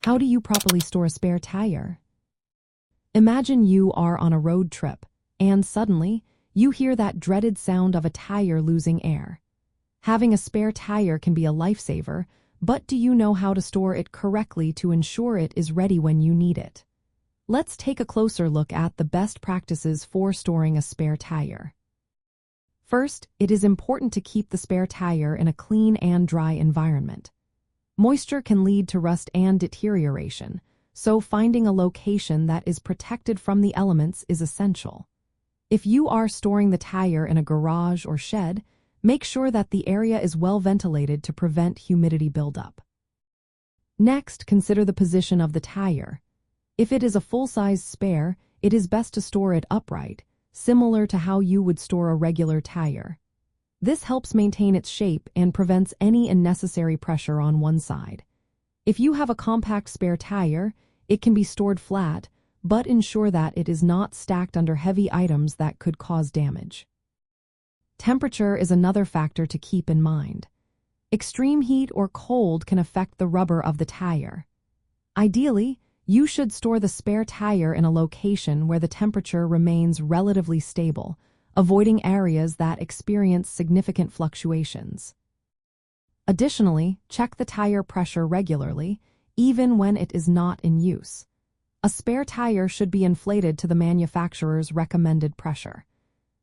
How do you properly store a spare tire? Imagine you are on a road trip, and suddenly, you hear that dreaded sound of a tire losing air. Having a spare tire can be a lifesaver, but do you know how to store it correctly to ensure it is ready when you need it? Let's take a closer look at the best practices for storing a spare tire. First, it is important to keep the spare tire in a clean and dry environment. Moisture can lead to rust and deterioration, so finding a location that is protected from the elements is essential. If you are storing the tire in a garage or shed, make sure that the area is well ventilated to prevent humidity buildup. Next, consider the position of the tire. If it is a full-size spare, it is best to store it upright, similar to how you would store a regular tire. This helps maintain its shape and prevents any unnecessary pressure on one side. If you have a compact spare tire, it can be stored flat, but ensure that it is not stacked under heavy items that could cause damage. Temperature is another factor to keep in mind. Extreme heat or cold can affect the rubber of the tire. Ideally, you should store the spare tire in a location where the temperature remains relatively stable, avoiding areas that experience significant fluctuations. Additionally, check the tire pressure regularly, even when it is not in use. A spare tire should be inflated to the manufacturer's recommended pressure.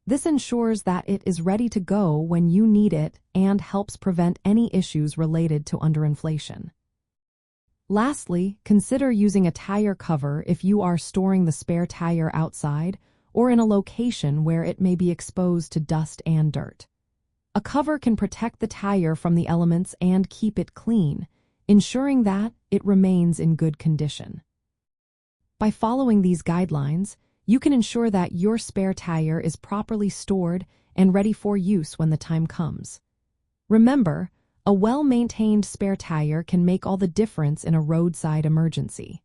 This ensures that it is ready to go when you need it and helps prevent any issues related to underinflation. Lastly, consider using a tire cover if you are storing the spare tire outside or in a location where it may be exposed to dust and dirt. A cover can protect the tire from the elements and keep it clean, ensuring that it remains in good condition. By following these guidelines, you can ensure that your spare tire is properly stored and ready for use when the time comes. Remember, a well-maintained spare tire can make all the difference in a roadside emergency.